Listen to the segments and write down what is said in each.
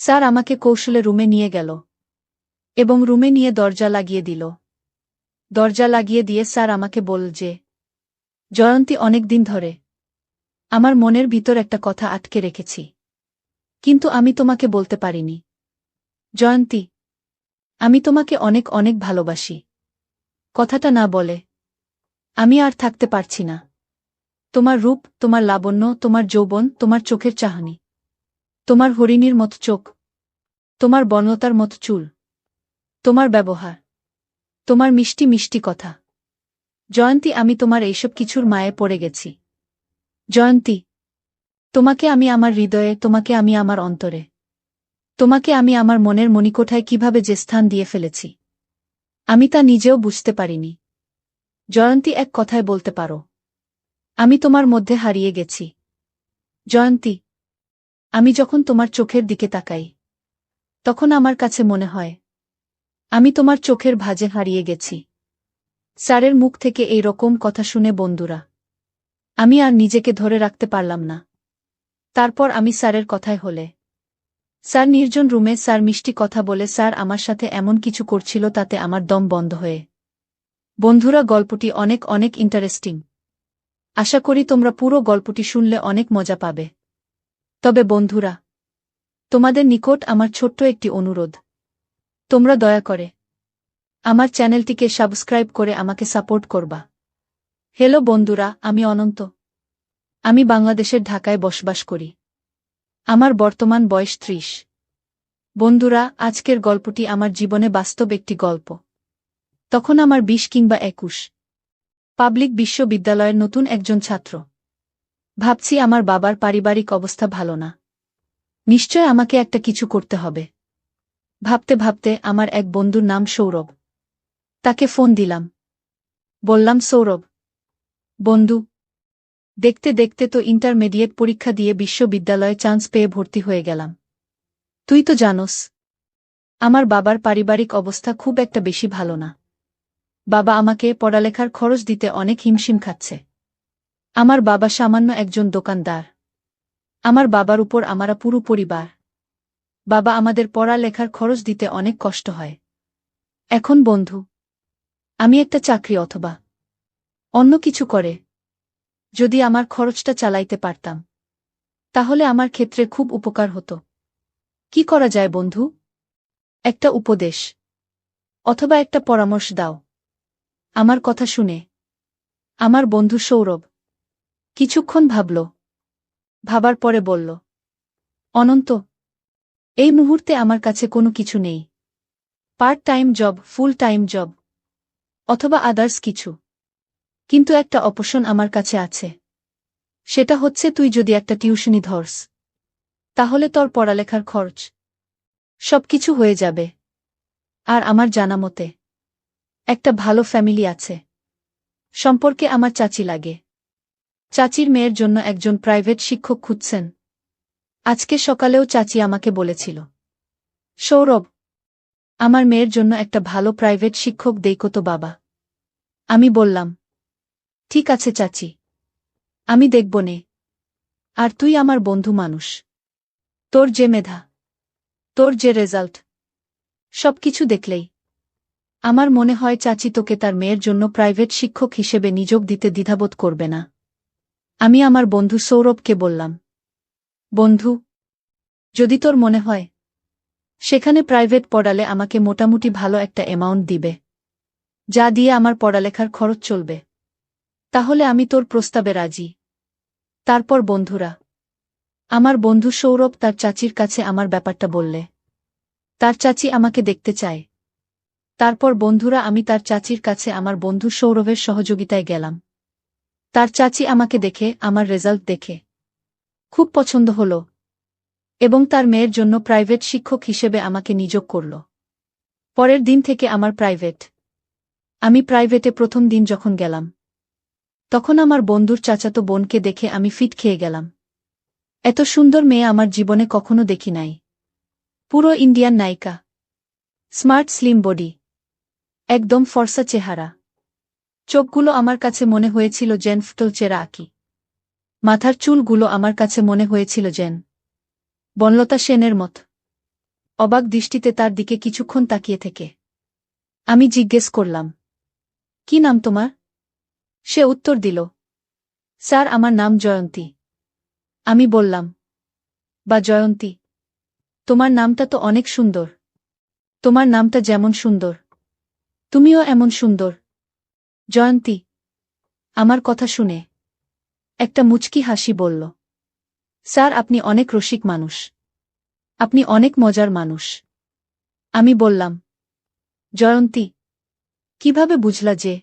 Sir আমাকে কৌশলে রুমে নিয়ে গেল এবং রুমে নিয়ে দরজা লাগিয়ে দিল। দরজা লাগিয়ে দিয়ে স্যার আমাকে বলল যে, জয়ন্তী, অনেক দিন ধরে আমার মনের ভিতর একটা কথা আটকে রেখেছি, কিন্তু আমি তোমাকে বলতে পারিনি। জয়ন্তী, আমি তোমাকে অনেক অনেক ভালোবাসি। কথাটা না বলে আমি আর থাকতে পারছি না। তোমার রূপ, তোমার লাবণ্য, তোমার যৌবন, তোমার চোখের চাহনি, তোমার হরিণীর মতো চোখ, তোমার বনলতার মতো চুল, তোমার ব্যবহার, তোমার মিষ্টি মিষ্টি কথা। জয়ন্তী, আমি তোমার এইসব কিছুর মায়ে পড়ে গেছি। জয়ন্তী, তোমাকে আমি আমার হৃদয়ে, তোমাকে আমি আমার অন্তরে, তোমাকে আমি আমার মনের মণিকোঠায় কিভাবে যে স্থান দিয়ে ফেলেছি, আমি তা নিজেও বুঝতে পারিনি। জয়ন্তী, এক কথায় বলতে পারো, আমি তোমার মধ্যে হারিয়ে গেছি। জয়ন্তী, আমি যখন তোমার চোখের দিকে তাকাই, তখন আমার কাছে মনে হয় আমি তোমার চোখের ভাঁজে হারিয়ে গেছি। স্যারের মুখ থেকে এই রকম কথা শুনে বন্ধুরা, আমি আর নিজেকে ধরে রাখতে পারলাম না। তারপর আমি স্যারের কথায় হলে, স্যার নির্জন রুমে স্যার মিষ্টি কথা বলে স্যার আমার সাথে এমন কিছু করছিল, তাতে আমার দম বন্ধ হয়ে। বন্ধুরা, গল্পটি অনেক অনেক ইন্টারেস্টিং। আশা করি তোমরা পুরো গল্পটি শুনলে অনেক মজা পাবে। তবে বন্ধুরা, তোমাদের নিকট আমার ছোট্ট একটি অনুরোধ, তোমরা দয়া করে আমার চ্যানেলটিকে সাবস্ক্রাইব করে আমাকে সাপোর্ট করবা। হ্যালো বন্ধুরা, আমি অনন্ত। আমি বাংলাদেশের ঢাকায় বসবাস করি। আমার বর্তমান বয়স 30। বন্ধুরা, আজকের গল্পটি আমার জীবনে বাস্তব একটি গল্প। তখন আমার 20 কিংবা 21। পাবলিক বিশ্ববিদ্যালয়ের নতুন একজন ছাত্র। ভাবছি আমার বাবার পারিবারিক অবস্থা ভালো না। নিশ্চয় আমাকে একটা কিছু করতে হবে। ভাবতে ভাবতে আমার এক বন্ধুর নাম সৌরভ। তাকে ফোন দিলাম। বললাম, সৌরভ বন্ধু, দেখতে দেখতে তো ইন্টারমিডিয়েট পরীক্ষা দিয়ে বিশ্ববিদ্যালয়ে চান্স পেয়ে ভর্তি হয়ে গেলাম। তুই তো জানোস আমার বাবার পারিবারিক অবস্থা খুব একটা বেশি ভালো না। বাবা আমাকে পড়ালেখার খরচ দিতে অনেক হিমশিম খাচ্ছে। আমার বাবা সামান্য একজন দোকানদার। আমার বাবার উপর আমরা পুরো পরিবার। বাবা আমাদের পড়ালেখার খরচ দিতে অনেক কষ্ট হয়। এখন বন্ধু, আমি একটা চাকরি অথবা অন্য কিছু করে যদি আমার খরচটা চালাইতে পারতাম, তাহলে আমার ক্ষেত্রে খুব উপকার হতো। কি করা যায় বন্ধু? একটা উপদেশ অথবা একটা পরামর্শ দাও। আমার কথা শুনে আমার বন্ধু সৌরভ কিছুক্ষণ ভাবল। ভাবার পরে বলল, অনন্ত, এই মুহূর্তে আমার কাছে কোনো কিছু নেই। Part time job, full time job অথবা আদার্স কিছু। কিন্তু একটা অপশন আমার কাছে আছে। সেটা হচ্ছে, তুই যদি একটা টিউশনি ধরস, তাহলে তোর পড়ালেখার খরচ সবকিছু হয়ে যাবে। আর আমার জানা মতে একটা ভালো ফ্যামিলি আছে। সম্পর্কে আমার চাচি লাগে। চাচির মেয়ের জন্য একজন প্রাইভেট শিক্ষক খুঁজছেন। আজকে সকালেও চাচি আমাকে বলেছিল, সৌরভ, আমার মেয়ের জন্য একটা ভালো প্রাইভেট শিক্ষক দেইকো তো বাবা। আমি বললাম, ঠিক আছে চাচি, আমি দেখব নে। আর তুই আমার বন্ধু মানুষ। তোর যে মেধা, তোর যে রেজাল্ট, সবকিছু দেখলেই আমার মনে হয় চাচি তোকে তার মেয়ের জন্য প্রাইভেট শিক্ষক হিসেবে নিযোগ দিতে দ্বিধাবোধ করবে না। আমি আমার বন্ধু সৌরভকে বললাম, বন্ধু, যদি তোর মনে হয় সেখানে প্রাইভেট পড়ালে আমাকে মোটামুটি ভালো একটা অ্যামাউন্ট দিবে, যা দিয়ে আমার পড়ালেখার খরচ চলবে, তাহলে আমি তোর প্রস্তাবে রাজি। তারপর বন্ধুরা, আমার বন্ধু সৌরভ তার চাচির কাছে আমার ব্যাপারটা বললে। তার চাচি আমাকে দেখতে চায়। তারপর বন্ধুরা, আমি তার চাচির কাছে আমার বন্ধু সৌরভের সহযোগিতায় গেলাম। তার চাচি আমাকে দেখে, আমার রেজাল্ট দেখে খুব পছন্দ হল এবং তার মেয়ের জন্য প্রাইভেট শিক্ষক হিসেবে আমাকে নিযোগ করল। পরের দিন থেকে আমি প্রাইভেটে প্রথম দিন যখন গেলাম, তখন আমার বন্ধুর চাচাতো বোনকে দেখে আমি ফিট খেয়ে গেলাম। এত সুন্দর মেয়ে আমার জীবনে কখনো দেখি নাই। পুরো ইন্ডিয়ান নায়িকা, স্মার্ট স্লিম বডি, একদম ফর্সা চেহারা। চোখগুলো আমার কাছে মনে হয়েছিল যেন ফুটল চেরা আঁকি। মাথার চুলগুলো আমার কাছে মনে হয়েছিল যেন বনলতা সেনের মত। অবাক দৃষ্টিতে তার দিকে কিছুক্ষণ তাকিয়ে থেকে আমি জিজ্ঞেস করলাম, কি নাম তোমার? সে উত্তর দিল, স্যার আমার নাম জয়ন্তী। আমি বললাম, বা জয়ন্তী, তোমার নামটা তো অনেক সুন্দর। তোমার নামটা যেমন সুন্দর, তুমিও এমন সুন্দর। জয়ন্তী আমার কথা শুনে একটা মুচকি হাসি বলল, স্যার আপনি অনেক রসিক মানুষ, আপনি অনেক মজার মানুষ। আমি বললাম, জয়ন্তী কিভাবে বুঝলা যে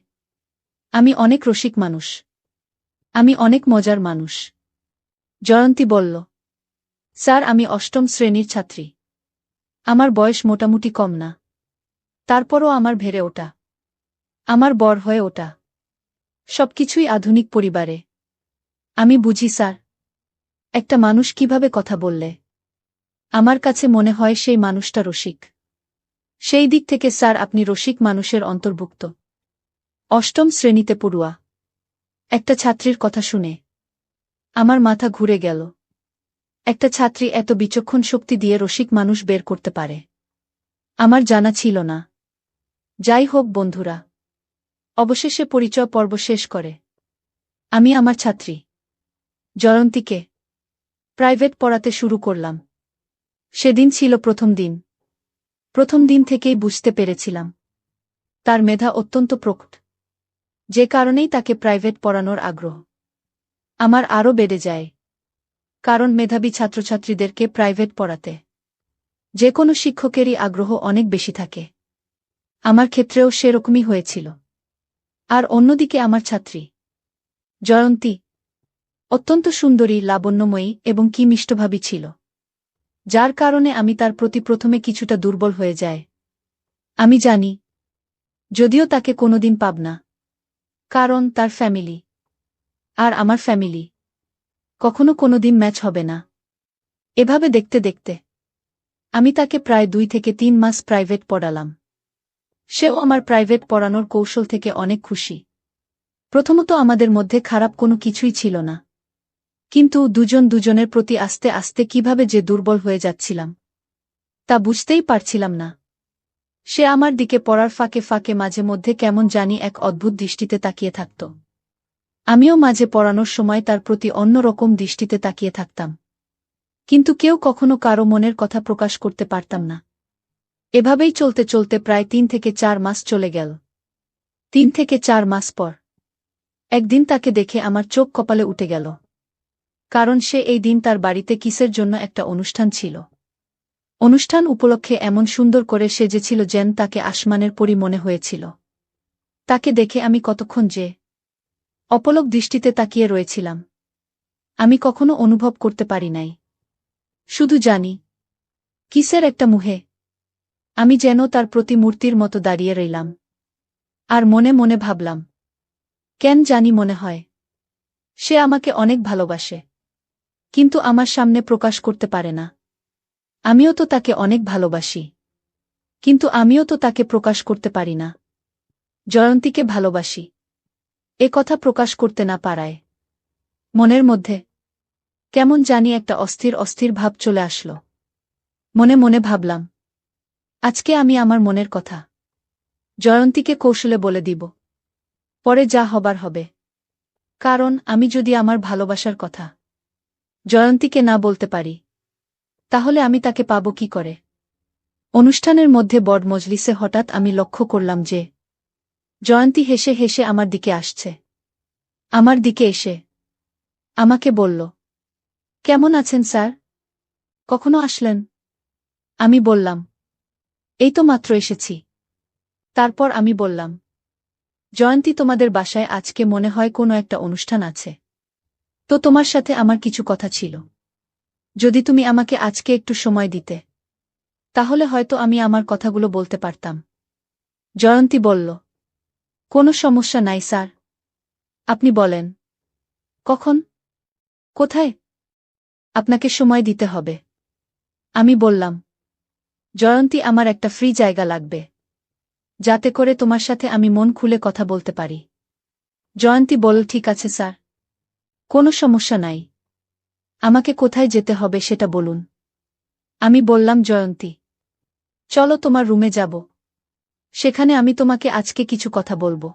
আমি অনেক রসিক মানুষ, আমি অনেক মজার মানুষ? জয়ন্তী বলল, স্যার আমি অষ্টম শ্রেণীর ছাত্রী, আমার বয়স মোটামুটি কম না, তারপরও আমার ভেড়ে ওঠা, আমার বর হয়ে ওঠা সবকিছুই আধুনিক পরিবারে। আমি বুঝি স্যার, একটা মানুষ কিভাবে কথা বললে আমার কাছে মনে হয় সেই মানুষটা রসিক। সেই দিক থেকে স্যার আপনি রসিক মানুষের অন্তর্ভুক্ত। অষ্টম শ্রেণীতে পড়ুয়া একটা ছাত্রীর কথা শুনে আমার মাথা ঘুরে গেল। একটা ছাত্রী এত বিচক্ষণ শক্তি দিয়ে রসিক মানুষ বের করতে পারে, আমার জানা ছিল না। যাই হোক বন্ধুরা, অবশেষে পরিচয় পর্ব শেষ করে আমি আমার ছাত্রী জয়ন্তীকে প্রাইভেট পড়াতে শুরু করলাম। সেদিন ছিল প্রথম দিন। প্রথম দিন থেকেই বুঝতে পেরেছিলাম তার মেধা অত্যন্ত প্রকট, যে কারণেই তাকে প্রাইভেট পড়ানোর আগ্রহ আমার আরও বেড়ে যায়। কারণ মেধাবী ছাত্রছাত্রীদেরকে প্রাইভেট পড়াতে যে কোনো শিক্ষকেরই আগ্রহ অনেক বেশি থাকে। আমার ক্ষেত্রেও সেরকমই হয়েছিল। আর অন্যদিকে আমার ছাত্রী জয়ন্তী অত্যন্ত সুন্দরী, লাবণ্যময়ী এবং কি মিষ্টভাবী ছিল, যার কারণে আমি তার প্রতি প্রথমে কিছুটা দুর্বল হয়ে যায়। আমি জানি, যদিও তাকে কোনোদিন পাব না, কারণ তার ফ্যামিলি আর আমার ফ্যামিলি কখনো কোনোদিন ম্যাচ হবে না। এভাবে দেখতে দেখতে আমি তাকে প্রায় 2 থেকে 3 মাস প্রাইভেট পড়ালাম। সেও আমার প্রাইভেট পড়ানোর কৌশল থেকে অনেক খুশি। প্রথমত আমাদের মধ্যে খারাপ কোনো কিছুই ছিল না, কিন্তু দুজন দুজনের প্রতি আস্তে আস্তে কিভাবে যে দুর্বল হয়ে যাচ্ছিলাম তা বুঝতেই পারছিলাম না। সে আমার দিকে পড়ার ফাঁকে ফাঁকে মাঝে মধ্যে কেমন জানি এক অদ্ভুত দৃষ্টিতে তাকিয়ে থাকত। আমিও মাঝে পড়ানোর সময় তার প্রতি অন্য রকম দৃষ্টিতে তাকিয়ে থাকতাম, কিন্তু কেউ কখনো কারো মনের কথা প্রকাশ করতে পারতাম না। এভাবেই চলতে চলতে প্রায় 3 থেকে 4 মাস চলে গেল। 3 থেকে 4 মাস পর একদিন তাকে দেখে আমার চোখ কপালে উঠে গেল, কারণ সে এই দিন তার বাড়িতে কিসের জন্য একটা অনুষ্ঠান ছিল। অনুষ্ঠান উপলক্ষে এমন সুন্দর করে সেজেছিল যেন তাকে আসমানের পরী মনে হয়েছিল। তাকে দেখে আমি কতক্ষণ যে অপলক দৃষ্টিতে তাকিয়ে রয়েছিলাম আমি কখনো অনুভব করতে পারি নাই। শুধু জানি কিসের একটা মুহে আমি যেন তার প্রতিমূর্তির মতো দাঁড়িয়ে রইলাম। আর মনে মনে ভাবলাম, কেন জানি মনে হয় সে আমাকে অনেক ভালোবাসে, কিন্তু আমার সামনে প্রকাশ করতে পারে না। আমিও তো তাকে অনেক ভালোবাসি, কিন্তু আমিও তো তাকে প্রকাশ করতে পারি না। জয়ন্তীকে ভালোবাসি এ কথা প্রকাশ করতে না পারায় মনের মধ্যে কেমন জানি একটা অস্থির অস্থির ভাব চলে আসলো। মনে মনে ভাবলাম, আজকে আমি আমার মনের কথা জয়ন্তীকে কৌশলে বলে দিব, পরে যা হবার হবে। কারণ আমি যদি আমার ভালোবাসার কথা জয়ন্তীকে না বলতে পারি, তাহলে আমি তাকে পাব কি করে? অনুষ্ঠানের মধ্যে বড় মজলিসে হঠাৎ আমি লক্ষ্য করলাম যে জয়ন্তী হেসে হেসে আমার দিকে আসছে। আমার দিকে এসে আমাকে বলল, কেমন আছেন স্যার? কখনো আসলেন? আমি বললাম, এই তো মাত্র এসেছি। তারপর আমি বললাম, জয়ন্তী তোমাদের বাসায় আজকে মনে হয় কোনো একটা অনুষ্ঠান আছে, তো তোমার সাথে আমার কিছু কথা ছিল। যদি তুমি আমাকে আজকে একটু সময় দিতে, তাহলে হয়তো আমি আমার কথাগুলো বলতে পারতাম। জয়ন্তী বলল, কোনো সমস্যা নাই স্যার, আপনি বলেন। কখন? কোথায়? আপনাকে সময় দিতে হবে। আমি বললাম, জয়ন্তী আমার একটা ফ্রি জায়গা লাগবে, যাতে করে তোমার সাথে আমি মন খুলে কথা বলতে পারি। জয়ন্তী বলল, ঠিক আছে স্যার, কোনো সমস্যা নাই। আমাকে কোথায় যেতে হবে সেটা বলুন। আমি বললাম, জয়ন্তী চলো তোমার রুমে যাব। সেখানে আমি তোমাকে আজকে কিছু কথা বলবো,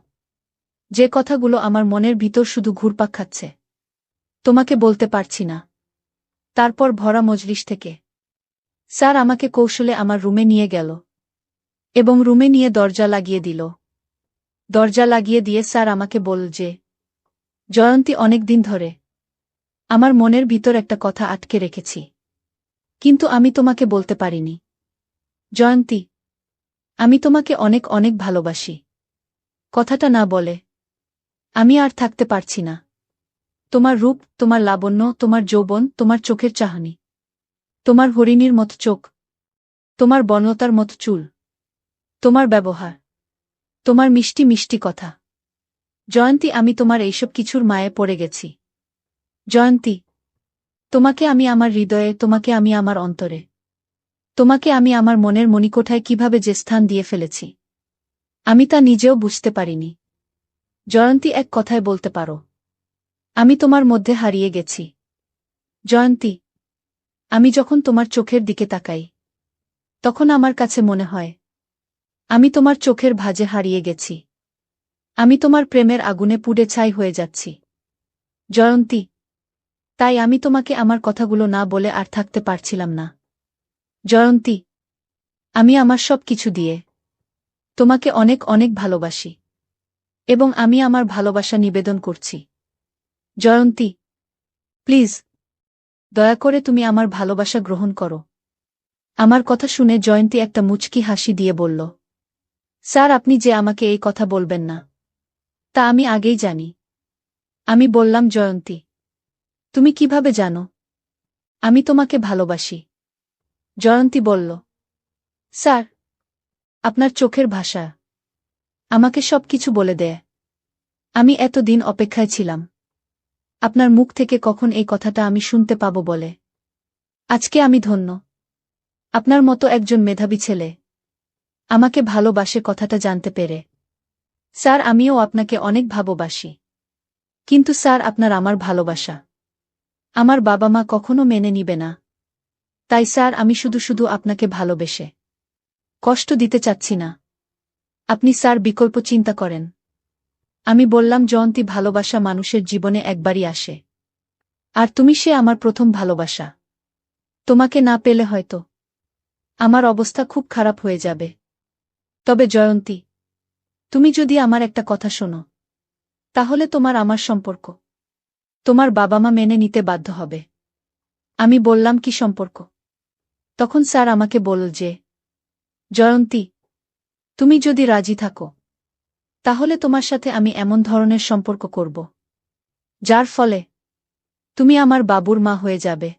যে কথাগুলো আমার মনের ভিতর শুধু ঘুরপাক খাচ্ছে, তোমাকে বলতে পারছি না। তারপর ভরা মজলিস থেকে স্যার আমাকে কৌশলে আমার রুমে নিয়ে গেল এবং রুমে নিয়ে দরজা লাগিয়ে দিল। দরজা লাগিয়ে দিয়ে স্যার আমাকে বলল যে, জয়ন্তী, অনেক দিন ধরে আমার মনের ভিতর একটা কথা আটকে রেখেছি, কিন্তু আমি তোমাকে বলতে পারিনি। জয়ন্তী, আমি তোমাকে অনেক অনেক ভালোবাসি। কথাটা না বলে আমি আর থাকতে পারছি না। তোমার রূপ, তোমার লাবণ্য, তোমার যৌবন, তোমার চোখের চাহনি, তোমার হরিণীর মতো চোখ, তোমার বনলতার মতো চুল, তোমার ব্যবহার, তোমার মিষ্টি মিষ্টি কথা। জয়ন্তী, আমি তোমার এইসব কিছুর মায়ে পড়ে গেছি। জয়ন্তী, তোমাকে আমি আমার হৃদয়ে, তোমাকে আমি আমার অন্তরে, তোমাকে আমি আমার মনের মণিকোঠায় কিভাবে যে স্থান দিয়ে ফেলেছি, আমি তা নিজেও বুঝতে পারিনি। জয়ন্তী, এক কথায় বলতে পারো, আমি তোমার মধ্যে হারিয়ে গেছি। জয়ন্তী, আমি যখন তোমার চোখের দিকে তাকাই, তখন আমার কাছে মনে হয় আমি তোমার চোখের ভাঁজে হারিয়ে গেছি। আমি তোমার প্রেমের আগুনে পুড়ে ছাই হয়ে যাচ্ছি। জয়ন্তী, তাই আমি তোমাকে আমার কথাগুলো না বলে আর থাকতে পারছিলাম না। জয়ন্তী, আমি আমার সব কিছু দিয়ে তোমাকে অনেক অনেক ভালোবাসি, এবং আমি আমার ভালোবাসা নিবেদন করছি। জয়ন্তী, প্লিজ, দয়া করে তুমি আমার ভালোবাসা গ্রহণ করো। আমার কথা শুনে জয়ন্তী একটা মুচকি হাসি দিয়ে বলল, স্যার, আপনি যে আমাকে এই কথা বলবেন না, তা আমি আগেই জানি। আমি বললাম, জয়ন্তী, তুমি কিভাবে জানো আমি তোমাকে ভালোবাসি? জয়ন্তী বলল, স্যার, আপনার চোখের ভাষা আমাকে সবকিছু বলে দেয়। আমি এতদিন অপেক্ষায় ছিলাম আপনার মুখ থেকে কখন এই কথাটা আমি শুনতে পাবো বলে। আজকে আমি ধন্য, আপনার মতো একজন মেধাবী ছেলে আমাকে ভালোবাসে কথাটা জানতে পেরে। স্যার, আমিও আপনাকে অনেক ভালোবাসি, কিন্তু স্যার, আপনার আমার ভালোবাসা আমার বাবা মা কখনো মেনে নিবে না। তাই স্যার, আমি শুধু শুধু আপনাকে ভালোবেসে কষ্ট দিতে চাচ্ছি না। আপনি স্যার বিকল্প চিন্তা করেন। আমি বললাম, জয়ন্তী, ভালোবাসা মানুষের জীবনে একবারই আসে, আর তুমি সে আমার প্রথম ভালোবাসা। তোমাকে না পেলে হয়তো আমার অবস্থা খুব খারাপ হয়ে যাবে। তবে জয়ন্তী, তুমি যদি আমার একটা কথা শোনো, তাহলে তোমার আমার সম্পর্ক তোমার বাবা মা মেনে নিতে বাধ্য হবে। আমি বললাম, কি সম্পর্ক? তখন স্যার আমাকে বলল যে, জয়ন্তী, তুমি যদি রাজি থাকো, তাহলে তোমার সাথে আমি এমন ধরনের সম্পর্ক করব, যার ফলে তুমি আমার বাবুর মা হয়ে যাবে।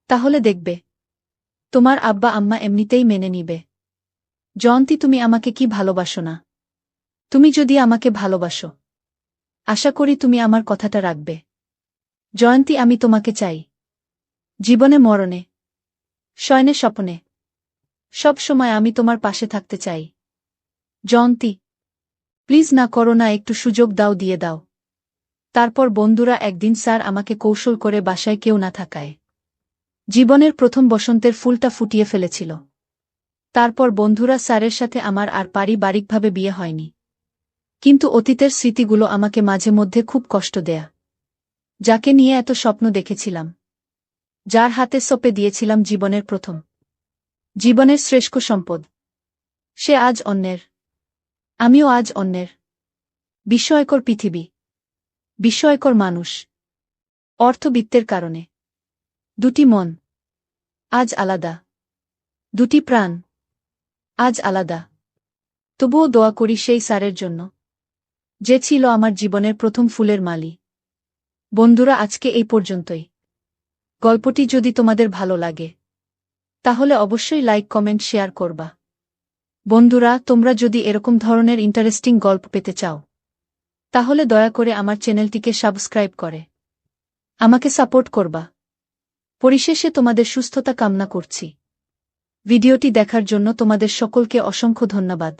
তাহলে দেখবে তোমার আব্বা আম্মা এমনিতেই মেনে নিবে। জয়ন্তী, তুমি আমাকে কি ভালোবাসো না? তুমি যদি আমাকে ভালোবাসো, আশা করি তুমি আমার কথাটা রাখবে। জয়ন্তী, আমি তোমাকে চাই, জীবনে মরণে, শয়নে স্বপ্নে, সব সময় আমি তোমার পাশে থাকতে চাই। জয়ন্তী, প্লিজ না করো না, একটু সুযোগ দাও, দিয়ে দাও। তারপর বন্ধুরা একদিন স্যার আমাকে কৌশল করে বাসায় কেউ না থাকায় জীবনের প্রথম বসন্তের ফুলটা ফুটিয়ে ফেলেছিল। তারপর বন্ধুরা, স্যারের সাথে আমার আর পারিবারিকভাবে বিয়ে হয়নি, কিন্তু অতীতের স্মৃতিগুলো আমাকে মাঝে মধ্যে খুব কষ্ট দেয়া। যাকে নিয়ে এত স্বপ্ন দেখেছিলাম, যার হাতে সঁপে দিয়েছিলাম জীবনের প্রথম, জীবনের শ্রেষ্ঠ সম্পদ, সে আজ অন্যের। আমিও আজ অন্যের। বিস্ময়কর পৃথিবী, বিস্ময়কর মানুষ। অর্থবিত্তের কারণে দুটি মন আজ আলাদা, দুটি প্রাণ আজ আলাদা। তবুও দোয়া করি সেই স্যারের জন্য, যে ছিল আমার জীবনের প্রথম ফুলের মালি। বন্ধুরা, আজকে এই পর্যন্তই। গল্পটি যদি তোমাদের ভালো লাগে, তাহলে অবশ্যই লাইক, কমেন্ট, শেয়ার করবা। বন্ধুরা, তোমরা যদি এরকম ধরনের ইন্টারেস্টিং গল্প পেতে চাও, তাহলে দয়া করে আমার চ্যানেলটিকে সাবস্ক্রাইব করে আমাকে সাপোর্ট করবা। পরিশেষে তোমাদের সুস্থতা কামনা করছি। ভিডিওটি দেখার জন্য তোমাদের সকলকে অসংখ্য ধন্যবাদ।